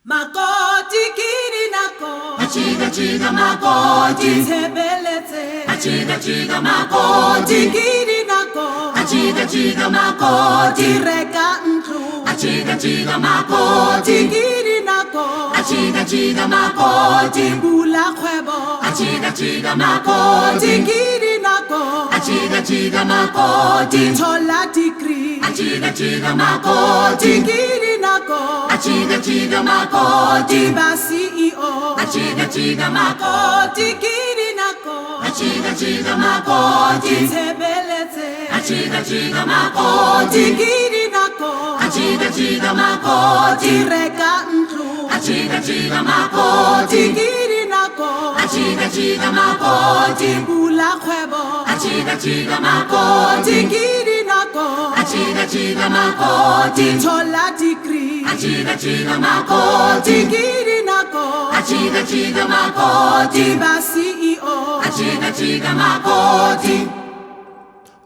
Makoti kiri nako Achiga chiga makoti Tebelete Achiga chiga makoti Kiri nako Achiga chiga makoti Reka ntlu Achiga chiga makoti Kiri nako Achiga chiga makoti Bula khwebo Achiga chiga makoti Kiri nako Achiga chiga makoti Thola degree Achiga chiga makoti Kiri nako Achiga chiga makoti Ba CEO Achiga chiga makoti Kiri nako Achiga chiga makoti Tebelete Achiga chiga makoti Kiri nako Achiga chiga makoti Reka ntlu Achiga chiga makoti Kiri nako Achiga chiga makoti Bula khwebo Achiga chiga makoti Kiri nako Achiga chiga makoti Thola degree Achiga chiga makoti Kiri nako Achiga chiga makoti Ba CEO Achiga chiga makoti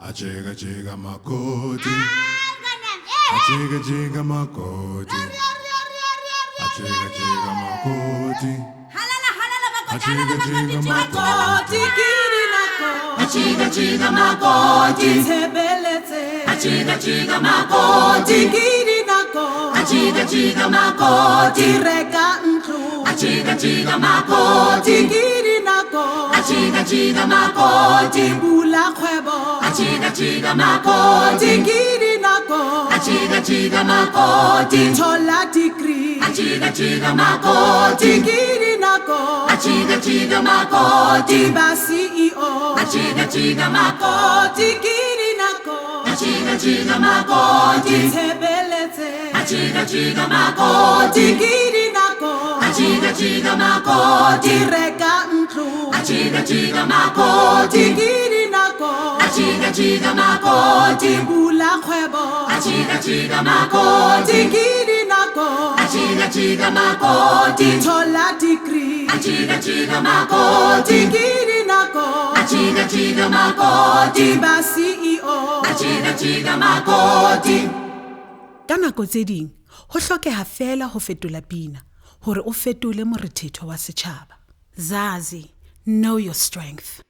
Achiga chiga makoti Achiga chiga makoti Achiga chiga makoti Achiga chiga Makoti kiri nako Achiga chiga makoti Tebelete Achiga chiga makoti Kiri nako Achiga chiga makoti Reka ntlu Achiga chiga makoti Kiri nako Achiga chiga makoti Bula khwebo Achiga chiga makoti Kiri nako Achiga chiga makoti Thola degree Achiga chiga makoti Kiri nako Achiga chiga makoti Ba CEO Achiga chiga makoti Kiri nako Achiga chiga makoti Tebelete Achiga chiga makoti Kiri nako Achiga chiga makoti Reka ntlu Achiga chiga makoti Kiri nako Achiga chiga makoti Bula khwebo Achiga chiga makoti Kiri nako Achiga chiga makoti Thola degree Achiga chiga makoti Kiri nako Achiga chiga makoti Ba CEO Achiga chiga makoti Ka nako tse ding ho hlokeha fela ho fetola pina hore o fetole morethetho wa setjhaba. Zazi, know your strength.